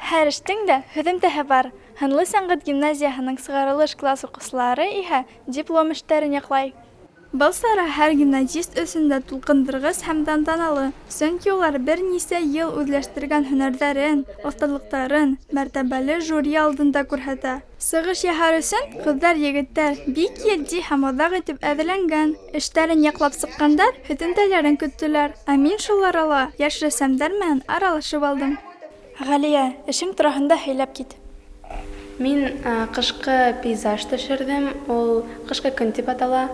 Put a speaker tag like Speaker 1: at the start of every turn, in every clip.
Speaker 1: Һәр эштең дә һөҙөмтәһе бар. Һынлы сәнғәт гимназияһының сығарылыш класс уҡыусылары иһә диплом эштәрен яҡлай. Был сара һәр гимназист өсөн дә тулҡындырғыс һәм тантаналы, сөнки улар бер нисә йыл үҙләштергән һөнәрҙәрен, оҫталыҡтарын мәртәбәле жюри алдында күрһәтә. Сығыш яһар өсөн ҡыҙҙар-егеттәр бик етди һәм оҙаҡ итеп әҙерләнгән. Эштәрен яҡлап сыҡҡандар һөҙөмтәләрен көттөләр, ә мин шул арала йәш рәссамдар менән аралашып алдым. Ғәлиә, эшең тураһында һөйләп кит.
Speaker 2: Мин ҡышҡы пейзаж төшөрҙөм, ул ҡышҡы көн тип атала.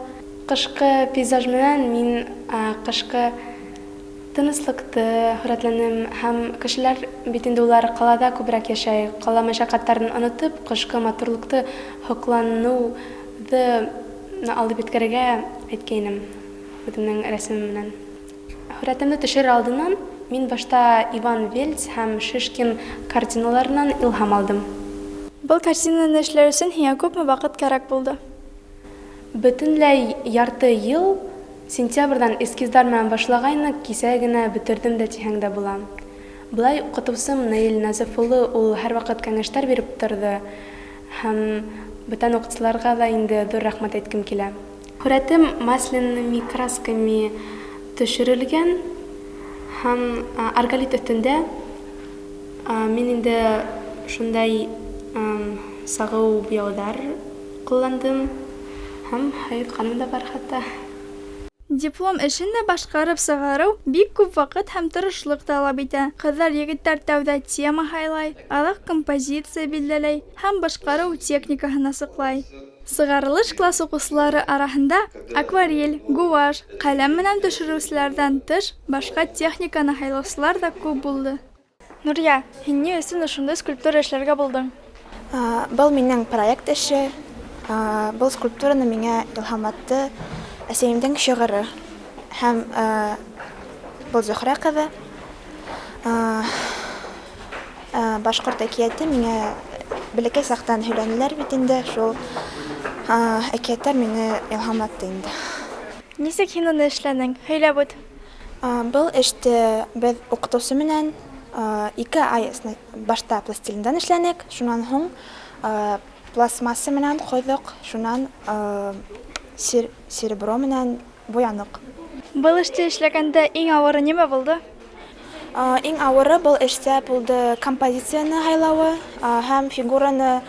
Speaker 2: Ҡышҡы пейзаж менән мин ҡышҡы тыныслыҡты һүрәтләнем һәм кешеләр бит инде улар ҡалада күберәк йәшәй, ҡала мәшәҡәттәрен онотоп, ҡышҡы матурлыҡты һоҡланыуҙы алып еткерергә әйткәйнем үҙемнең рәсемем менән. Һүрәтемде төшөр алдынан мин башта Иван Вельц һәм Шишкин картиналарынан илһам алдым.
Speaker 1: Был картинаны эшләр өсөн һиңә күпме ваҡыт кәрәк булды?
Speaker 2: Бөтөнләй ярты йыл сентябрҙан эскиздар менән башлағайныҡ, кисә генә бөтөрҙөм дә тиһәң дә була. Былай уҡытыусым Наил Назиф улы ул һәр ваҡыт кәңәштәр биреп торҙо һәм бүтән уҡытыусыларға ла инде ҙур рәхмәт әйткем килә. Һүрәтем масляными красками төшөрөлгән һәм арголит өҫтөндә мин инде шундай сағыу буяуҙар ҡулландым һәм һайыҫҡаным да бар хатта.
Speaker 1: Диплом эшен дә башҡарып сығарыу бик күп ваҡыт һәм тырышлыҡ талап итә. Ҡыҙҙар-егеттәр тәүҙә тема һайлай, аҙаҡ композиция билдәләй һәм башҡарыу техникаһын асыҡлай. Сығарылыш класс уҡыусылары араһында акварель, гуашь, ҡәләм менән төшөрөүселәрҙән тыш башҡа техниканы һайлаусылар да күп булды. Нурия, һин ни өсөн ошондай скульптура эшләргә булдың?
Speaker 3: Был минең проект эше. Был скульптураны миңә илһам атты әсәйемдең шиғыры. Һәм был Зөһрә ҡыҙы. Башҡорт әкиәте миңә бәләкәй саҡтан һөйләнеләр бит инде. Шул әкиәттәр мине илһам атты инде.
Speaker 1: Нисек һин уны эшләнең? Һөйләп үт.
Speaker 3: Был эште беҙ уҡытыусы менән 2 ай башта пластилиндан эшләнек, шунан һуң пластмасса менән ҡойҙоҡ, шунан серебро менән буяныҡ.
Speaker 1: Был эште эшләгәндә иң ауыры нимә булды?
Speaker 3: Иң ауыры был эштә булды композицияны һайлауы һәм фигураны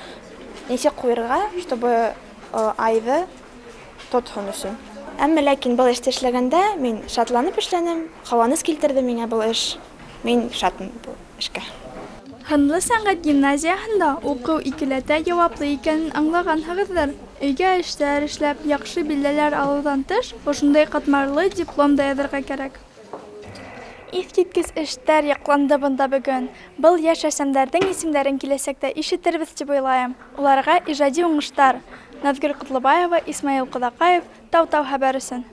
Speaker 3: нисек ҡуйырға, чтобы айҙы тотһон өсөн. Әммә ләкин был эште эшләгәндә мин шатланып эшләнем, ҡыуаныс килтерҙе миңә был эш. Мин шатмын был эшкә.
Speaker 1: Һынлы сәнғәт гимназияһында уҡыу икеләтә яуаплы икәнен аңлағанһығыҙҙыр. Өйгә эштәр эшләп, яҡшы билдәләр алыуҙан тыш, ошондай ҡатмарлы диплом да яҙырға кәрәк. Иҫ киткес эштәр яҡланды бында бөгөн. Был йәш рәссамдарҙың исемдәрен киләсәктә ишетербеҙ тип уйлайым. Уларға ижади уңыштар. Наҙгөл Ҡотлобаева, Исмаил Ҡоҙаҡаев, Тау-Тау хәбәр өсөн.